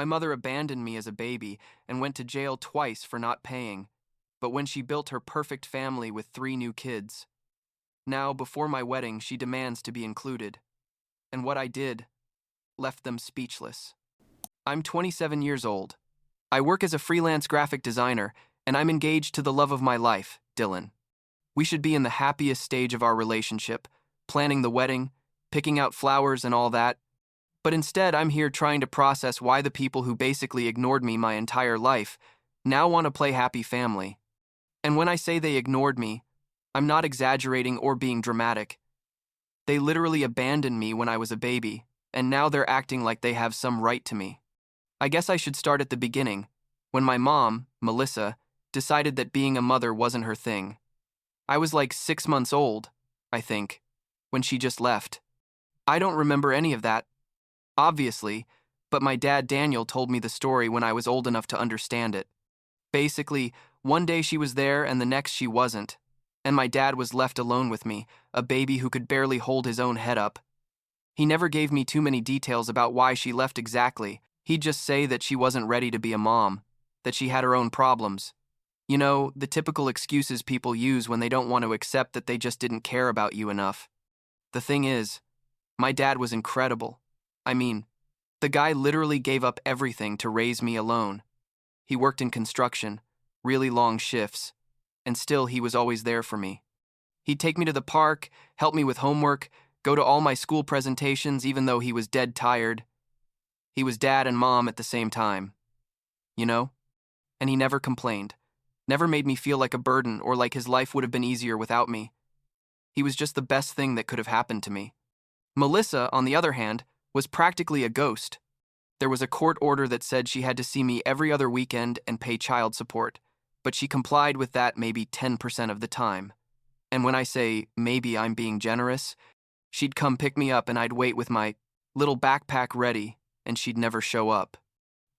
My mother abandoned me as a baby and went to jail twice for not paying, but when she built her perfect family with 3 new kids. Now, before my wedding, she demands to be included. And what I did left them speechless. I'm 27 years old. I work as a freelance graphic designer, and I'm engaged to the love of my life, Dylan. We should be in the happiest stage of our relationship, planning the wedding, picking out flowers and all that. But instead, I'm here trying to process why the people who basically ignored me my entire life now want to play happy family. And when I say they ignored me, I'm not exaggerating or being dramatic. They literally abandoned me when I was a baby, and now they're acting like they have some right to me. I guess I should start at the beginning, when my mom, Melissa, decided that being a mother wasn't her thing. I was like 6 months old, I think, when she just left. I don't remember any of that, obviously, but my dad Daniel told me the story when I was old enough to understand it. Basically, one day she was there and the next she wasn't, and my dad was left alone with me, a baby who could barely hold his own head up. He never gave me too many details about why she left exactly. He'd just say that she wasn't ready to be a mom, that she had her own problems. You know, the typical excuses people use when they don't want to accept that they just didn't care about you enough. The thing is, my dad was incredible. I mean, the guy literally gave up everything to raise me alone. He worked in construction, really long shifts, and still he was always there for me. He'd take me to the park, help me with homework, go to all my school presentations even though he was dead tired. He was dad and mom at the same time, you know? And he never complained, never made me feel like a burden or like his life would have been easier without me. He was just the best thing that could have happened to me. Melissa, on the other hand, was practically a ghost. There was a court order that said she had to see me every other weekend and pay child support, but she complied with that maybe 10% of the time. And when I say maybe I'm being generous, she'd come pick me up and I'd wait with my little backpack ready, and she'd never show up.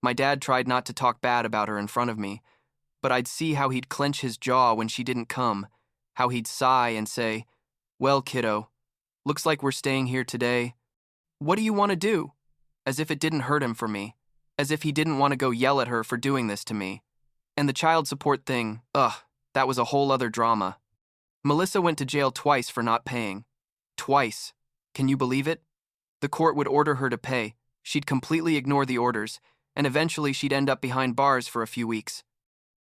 My dad tried not to talk bad about her in front of me, but I'd see how he'd clench his jaw when she didn't come, how he'd sigh and say, "Well, kiddo, looks like we're staying here today. What do you want to do?" As if it didn't hurt him for me, as if he didn't want to go yell at her for doing this to me. And the child support thing, that was a whole other drama. Melissa went to jail twice for not paying. Twice. Can you believe it? The court would order her to pay, she'd completely ignore the orders, and eventually she'd end up behind bars for a few weeks.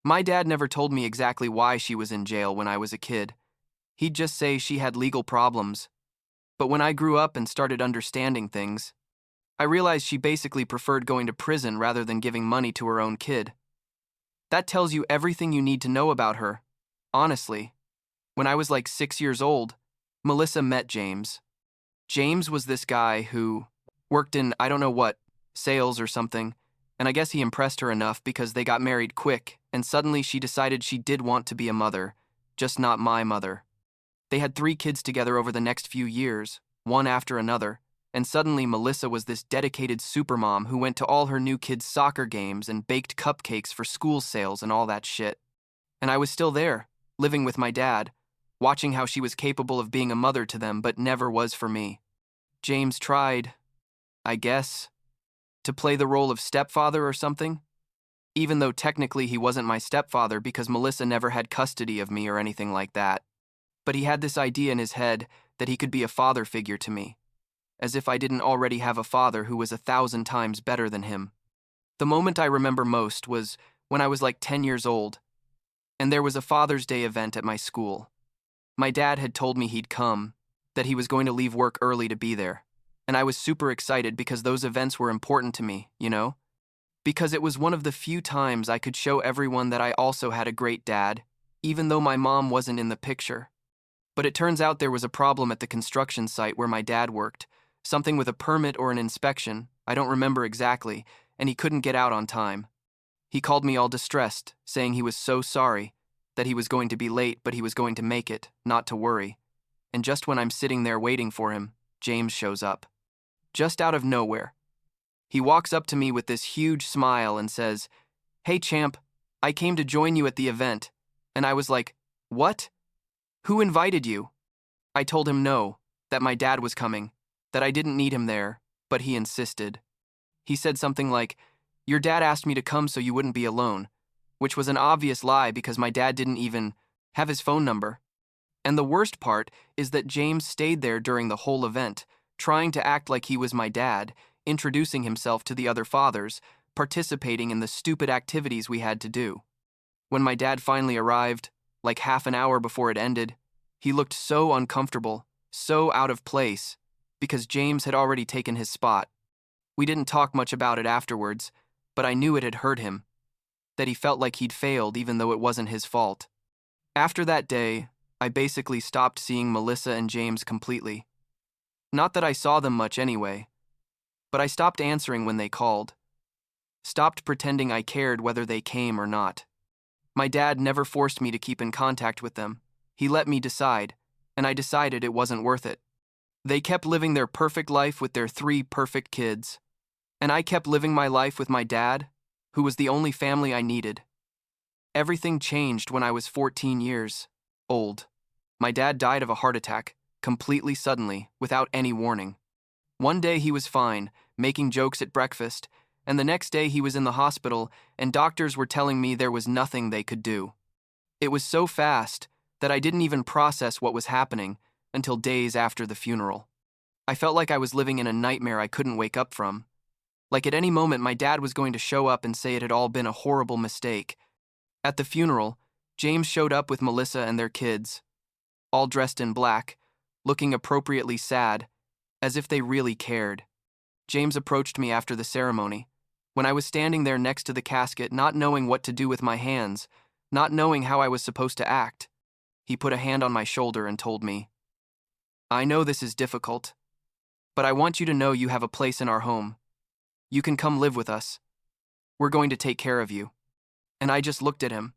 My dad never told me exactly why she was in jail when I was a kid. He'd just say she had legal problems. But when I grew up and started understanding things, I realized she basically preferred going to prison rather than giving money to her own kid. That tells you everything you need to know about her. Honestly, when I was like 6 years old, Melissa met James. James was this guy who worked in, I don't know what, sales or something, and I guess he impressed her enough because they got married quick, and suddenly she decided she did want to be a mother, just not my mother. They had 3 kids together over the next few years, one after another, and suddenly Melissa was this dedicated supermom who went to all her new kids' soccer games and baked cupcakes for school sales and all that shit. And I was still there, living with my dad, watching how she was capable of being a mother to them but never was for me. James tried, I guess, to play the role of stepfather or something, even though technically he wasn't my stepfather because Melissa never had custody of me or anything like that. But he had this idea in his head that he could be a father figure to me, as if I didn't already have a father who was 1,000 times better than him. The moment I remember most was when I was like 10 years old, and there was a Father's Day event at my school. My dad had told me he'd come, that he was going to leave work early to be there, and I was super excited because those events were important to me, you know? Because it was one of the few times I could show everyone that I also had a great dad, even though my mom wasn't in the picture. But it turns out there was a problem at the construction site where my dad worked, something with a permit or an inspection, I don't remember exactly, and he couldn't get out on time. He called me all distressed, saying he was so sorry, that he was going to be late but he was going to make it, not to worry. And just when I'm sitting there waiting for him, James shows up. Just out of nowhere. He walks up to me with this huge smile and says, "Hey champ, I came to join you at the event." And I was like, "What? Who invited you?" I told him no, that my dad was coming, that I didn't need him there, but he insisted. He said something like, Your dad asked me to come so you wouldn't be alone, which was an obvious lie because my dad didn't even have his phone number. And the worst part is that James stayed there during the whole event, trying to act like he was my dad, introducing himself to the other fathers, participating in the stupid activities we had to do. When my dad finally arrived, like half an hour before it ended, he looked so uncomfortable, so out of place, because James had already taken his spot. We didn't talk much about it afterwards, but I knew it had hurt him, that he felt like he'd failed even though it wasn't his fault. After that day, I basically stopped seeing Melissa and James completely. Not that I saw them much anyway, but I stopped answering when they called. Stopped pretending I cared whether they came or not. My dad never forced me to keep in contact with them. He let me decide, and I decided it wasn't worth it. They kept living their perfect life with their 3 perfect kids, and I kept living my life with my dad, who was the only family I needed. Everything changed when I was 14 years old. My dad died of a heart attack, completely suddenly, without any warning. One day he was fine, making jokes at breakfast, and the next day he was in the hospital and doctors were telling me there was nothing they could do. It was so fast that I didn't even process what was happening until days after the funeral. I felt like I was living in a nightmare I couldn't wake up from. Like at any moment my dad was going to show up and say it had all been a horrible mistake. At the funeral, James showed up with Melissa and their kids, all dressed in black, looking appropriately sad, as if they really cared. James approached me after the ceremony, when I was standing there next to the casket, not knowing what to do with my hands, not knowing how I was supposed to act. He put a hand on my shoulder and told me, "I know this is difficult, but I want you to know you have a place in our home. You can come live with us. We're going to take care of you." And I just looked at him.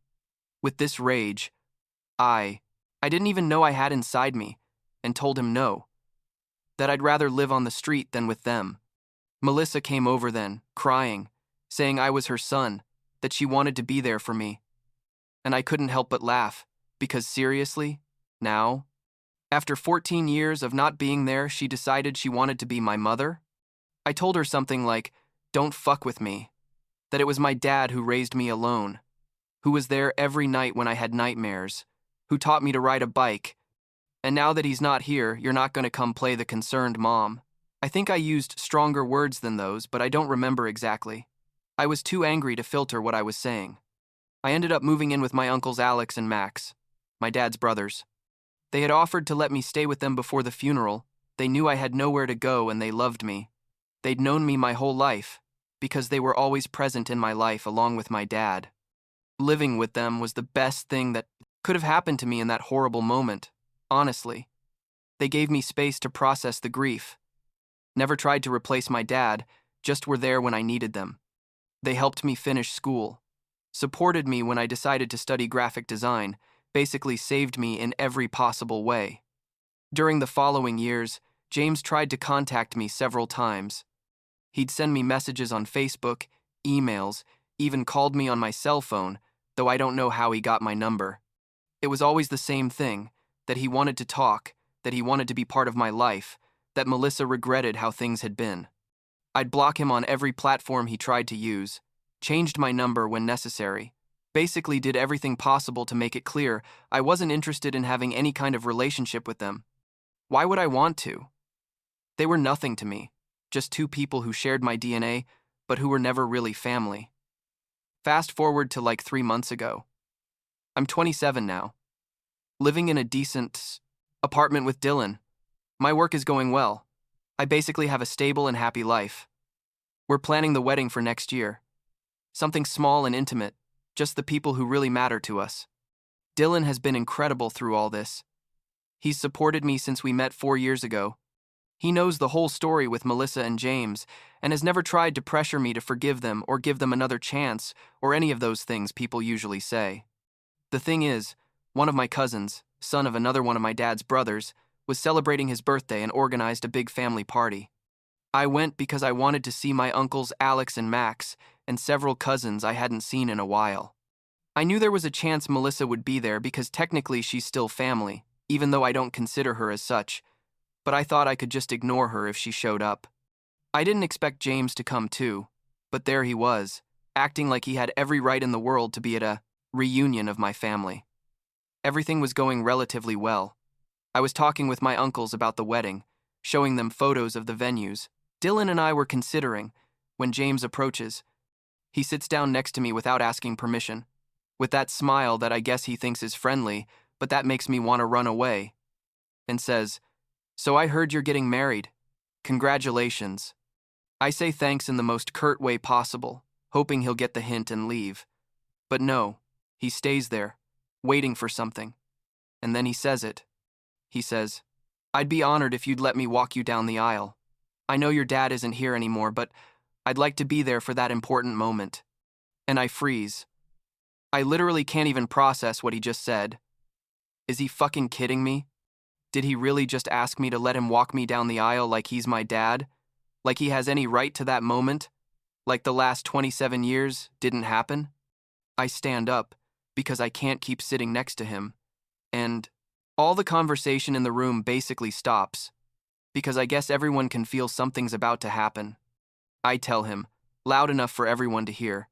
With this rage, I didn't even know I had inside me, and told him no, that I'd rather live on the street than with them. Melissa came over then, crying, saying I was her son, that she wanted to be there for me. And I couldn't help but laugh, because seriously, now, after 14 years of not being there, she decided she wanted to be my mother? I told her something like, "Don't fuck with me," that it was my dad who raised me alone, who was there every night when I had nightmares, who taught me to ride a bike, and now that he's not here, you're not going to come play the concerned mom. I think I used stronger words than those, but I don't remember exactly. I was too angry to filter what I was saying. I ended up moving in with my uncles Alex and Max, my dad's brothers. They had offered to let me stay with them before the funeral. They knew I had nowhere to go and they loved me. They'd known me my whole life, because they were always present in my life along with my dad. Living with them was the best thing that could have happened to me in that horrible moment, honestly. They gave me space to process the grief. Never tried to replace my dad, just were there when I needed them. They helped me finish school, supported me when I decided to study graphic design, basically saved me in every possible way. During the following years, James tried to contact me several times. He'd send me messages on Facebook, emails, even called me on my cell phone, though I don't know how he got my number. It was always the same thing, that he wanted to talk, that he wanted to be part of my life, that Melissa regretted how things had been. I'd block him on every platform he tried to use, changed my number when necessary, basically did everything possible to make it clear I wasn't interested in having any kind of relationship with them. Why would I want to? They were nothing to me, just 2 people who shared my DNA, but who were never really family. Fast forward to like 3 months ago. I'm 27 now, living in a decent apartment with Dylan. My work is going well. I basically have a stable and happy life. We're planning the wedding for next year. Something small and intimate, just the people who really matter to us. Dylan has been incredible through all this. He's supported me since we met 4 years ago. He knows the whole story with Melissa and James, and has never tried to pressure me to forgive them or give them another chance or any of those things people usually say. The thing is, one of my cousins, son of another one of my dad's brothers, was celebrating his birthday and organized a big family party. I went because I wanted to see my uncles Alex and Max and several cousins I hadn't seen in a while. I knew there was a chance Melissa would be there because technically she's still family, even though I don't consider her as such, but I thought I could just ignore her if she showed up. I didn't expect James to come too. But there he was, acting like he had every right in the world to be at a reunion of my family. Everything was going relatively well. I was talking with my uncles about the wedding, showing them photos of the venues. Dylan and I were considering when James approaches. He sits down next to me without asking permission, with that smile that I guess he thinks is friendly, but that makes me want to run away, and says, "So I heard you're getting married. Congratulations." I say thanks in the most curt way possible, hoping he'll get the hint and leave. But no, he stays there, waiting for something. And then he says it. He says, "I'd be honored if you'd let me walk you down the aisle. I know your dad isn't here anymore, but I'd like to be there for that important moment." And I freeze. I literally can't even process what he just said. Is he fucking kidding me? Did he really just ask me to let him walk me down the aisle like he's my dad? Like he has any right to that moment? Like the last 27 years didn't happen? I stand up because I can't keep sitting next to him. And all the conversation in the room basically stops, because I guess everyone can feel something's about to happen. I tell him, loud enough for everyone to hear,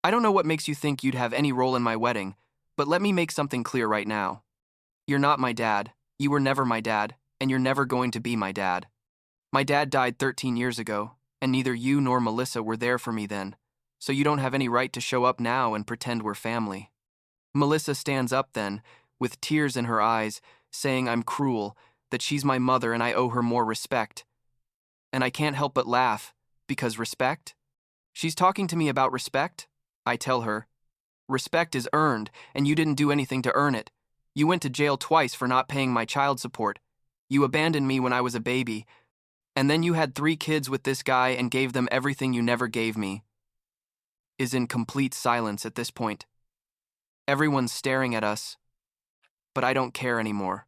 "I don't know what makes you think you'd have any role in my wedding, but let me make something clear right now. You're not my dad, you were never my dad, and you're never going to be my dad. My dad died 13 years ago, and neither you nor Melissa were there for me then, so you don't have any right to show up now and pretend we're family." Melissa stands up then, with tears in her eyes, saying I'm cruel, that she's my mother and I owe her more respect. And I can't help but laugh, because respect? She's talking to me about respect? I tell her, "Respect is earned, and you didn't do anything to earn it. You went to jail twice for not paying my child support. You abandoned me when I was a baby, and then you had 3 kids with this guy and gave them everything you never gave me." Is in complete silence at this point. Everyone's staring at us, but I don't care anymore.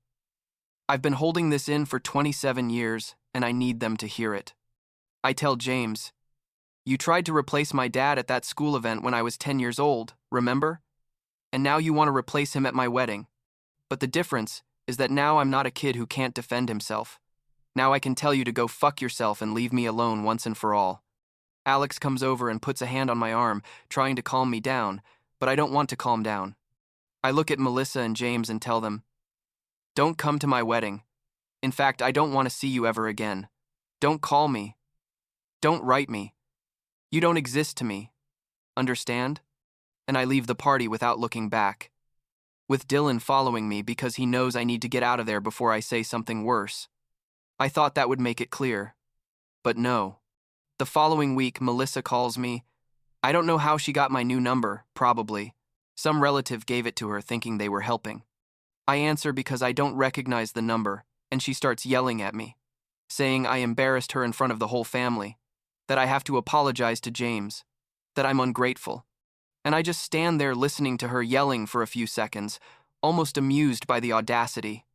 I've been holding this in for 27 years, and I need them to hear it. I tell James, "You tried to replace my dad at that school event when I was 10 years old, remember? And now you want to replace him at my wedding. But the difference is that now I'm not a kid who can't defend himself. Now I can tell you to go fuck yourself and leave me alone once and for all." Alex comes over and puts a hand on my arm, trying to calm me down, but I don't want to calm down. I look at Melissa and James and tell them, "Don't come to my wedding. In fact, I don't want to see you ever again. Don't call me. Don't write me. You don't exist to me. Understand?" And I leave the party without looking back, with Dylan following me because he knows I need to get out of there before I say something worse. I thought that would make it clear. But no. The following week, Melissa calls me. I don't know how she got my new number, probably. Some relative gave it to her thinking they were helping. I answer because I don't recognize the number, and she starts yelling at me, saying I embarrassed her in front of the whole family, that I have to apologize to James, that I'm ungrateful. And I just stand there listening to her yelling for a few seconds, almost amused by the audacity.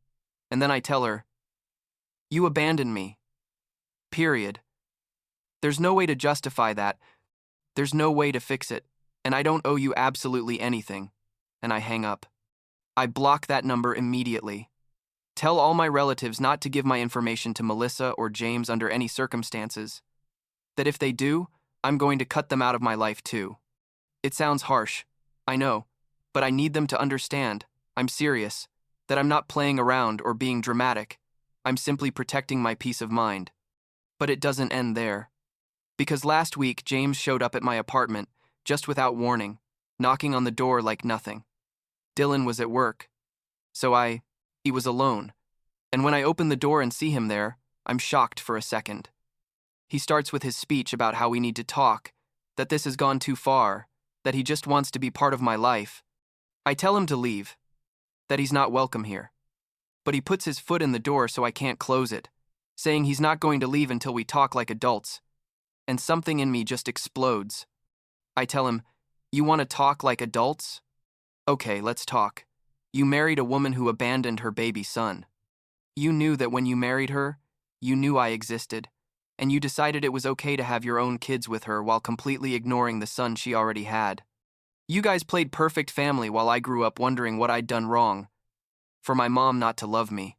And then I tell her, "You abandoned me. Period. There's no way to justify that. There's no way to fix it, and I don't owe you absolutely anything." And I hang up. I block that number immediately. Tell all my relatives not to give my information to Melissa or James under any circumstances. That if they do, I'm going to cut them out of my life too. It sounds harsh, I know, but I need them to understand I'm serious, that I'm not playing around or being dramatic. I'm simply protecting my peace of mind. But it doesn't end there. Because last week, James showed up at my apartment, just without warning, knocking on the door like nothing. Dylan was at work, so he was alone. And when I open the door and see him there, I'm shocked for a second. He starts with his speech about how we need to talk, that this has gone too far, that he just wants to be part of my life. I tell him to leave, that he's not welcome here. But he puts his foot in the door so I can't close it, saying he's not going to leave until we talk like adults. And something in me just explodes. I tell him, "You want to talk like adults? Okay, let's talk. You married a woman who abandoned her baby son. You knew that when you married her, you knew I existed, and you decided it was okay to have your own kids with her while completely ignoring the son she already had. You guys played perfect family while I grew up wondering what I'd done wrong, for my mom not to love me.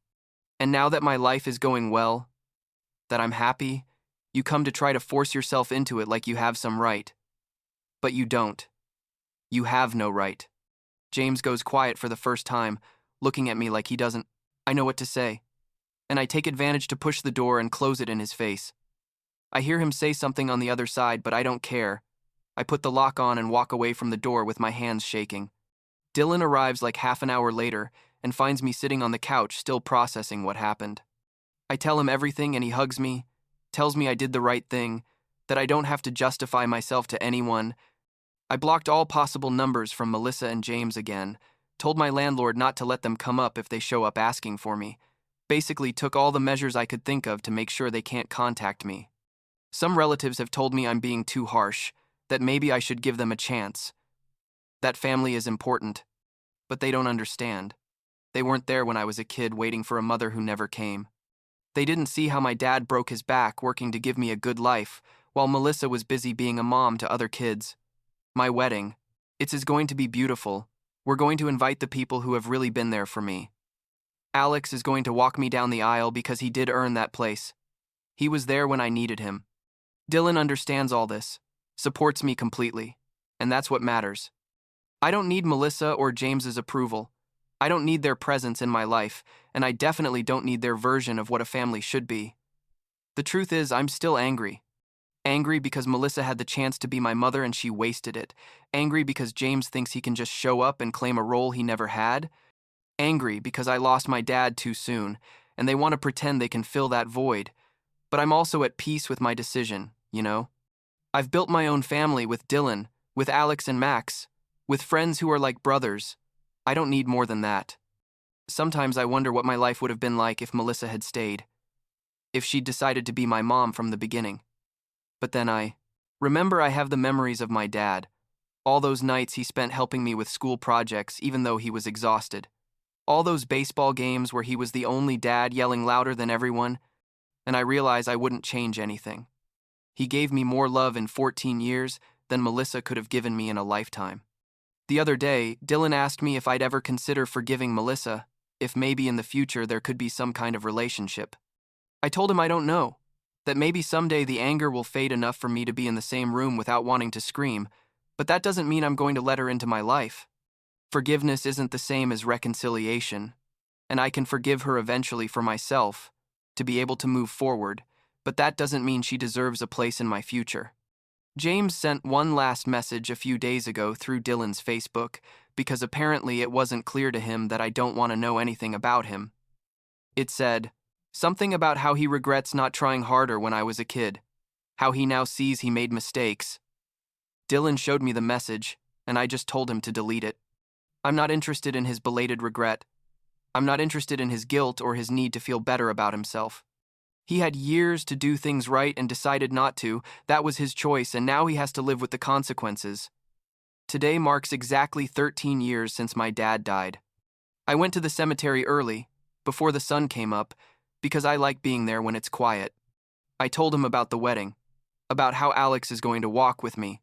And now that my life is going well, that I'm happy, You come to try to force yourself into it like you have some right. But you don't. You have no right. James goes quiet for the first time, looking at me like he doesn't. I know what to say. And I take advantage to push the door and close it in his face. I hear him say something on the other side, but I don't care. I put the lock on and walk away from the door with my hands shaking. Dylan arrives like half an hour later and finds me sitting on the couch still processing what happened. I tell him everything and he hugs me, tells me I did the right thing, that I don't have to justify myself to anyone. I blocked all possible numbers from Melissa and James again, told my landlord not to let them come up if they show up asking for me, basically took all the measures I could think of to make sure they can't contact me. Some relatives have told me I'm being too harsh, that maybe I should give them a chance. That family is important, but they don't understand. They weren't there when I was a kid waiting for a mother who never came. They didn't see how my dad broke his back working to give me a good life, while Melissa was busy being a mom to other kids. My wedding, is going to be beautiful. We're going to invite the people who have really been there for me. Alex is going to walk me down the aisle because he did earn that place. He was there when I needed him. Dylan understands all this, supports me completely, and that's what matters. I don't need Melissa or James's approval. I don't need their presence in my life, and I definitely don't need their version of what a family should be. The truth is, I'm still angry. Angry because Melissa had the chance to be my mother and she wasted it. Angry because James thinks he can just show up and claim a role he never had. Angry because I lost my dad too soon, and they want to pretend they can fill that void. But I'm also at peace with my decision, you know? I've built my own family with Dylan, with Alex and Max, with friends who are like brothers. I don't need more than that. Sometimes I wonder what my life would have been like if Melissa had stayed. If she'd decided to be my mom from the beginning. But then I remember I have the memories of my dad. All those nights he spent helping me with school projects even though he was exhausted. All those baseball games where he was the only dad yelling louder than everyone. And I realize I wouldn't change anything. He gave me more love in 14 years than Melissa could have given me in a lifetime. The other day, Dylan asked me if I'd ever consider forgiving Melissa, if maybe in the future there could be some kind of relationship. I told him I don't know, that maybe someday the anger will fade enough for me to be in the same room without wanting to scream, but that doesn't mean I'm going to let her into my life. Forgiveness isn't the same as reconciliation, and I can forgive her eventually for myself, to be able to move forward, but that doesn't mean she deserves a place in my future. James sent one last message a few days ago through Dylan's Facebook, because apparently it wasn't clear to him that I don't want to know anything about him. It said, something about how he regrets not trying harder when I was a kid, how he now sees he made mistakes. Dylan showed me the message, and I just told him to delete it. I'm not interested in his belated regret. I'm not interested in his guilt or his need to feel better about himself. He had years to do things right and decided not to. That was his choice, and now he has to live with the consequences. Today marks exactly 13 years since my dad died. I went to the cemetery early, before the sun came up, because I like being there when it's quiet. I told him about the wedding, about how Alex is going to walk with me,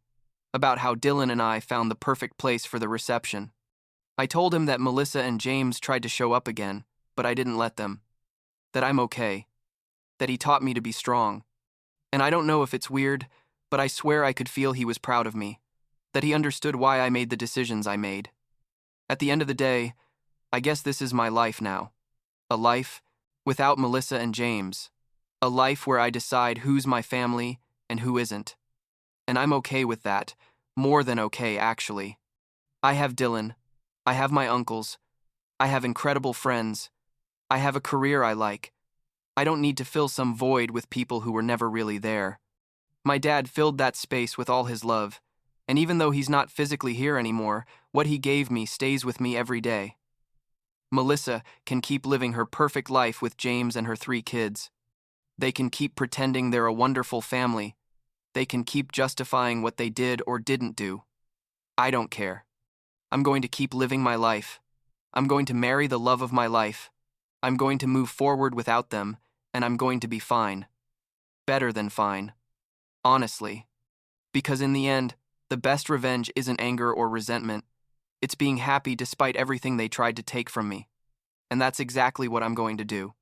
about how Dylan and I found the perfect place for the reception. I told him that Melissa and James tried to show up again, but I didn't let them. That I'm okay. That he taught me to be strong. And I don't know if it's weird, but I swear I could feel he was proud of me. That he understood why I made the decisions I made. At the end of the day, I guess this is my life now. A life without Melissa and James. A life where I decide who's my family and who isn't. And I'm okay with that. More than okay, actually. I have Dylan. I have my uncles. I have incredible friends. I have a career I like. I don't need to fill some void with people who were never really there. My dad filled that space with all his love, and even though he's not physically here anymore, what he gave me stays with me every day. Melissa can keep living her perfect life with James and her 3 kids. They can keep pretending they're a wonderful family. They can keep justifying what they did or didn't do. I don't care. I'm going to keep living my life. I'm going to marry the love of my life. I'm going to move forward without them, and I'm going to be fine. Better than fine. Honestly. Because in the end, the best revenge isn't anger or resentment. It's being happy despite everything they tried to take from me. And that's exactly what I'm going to do.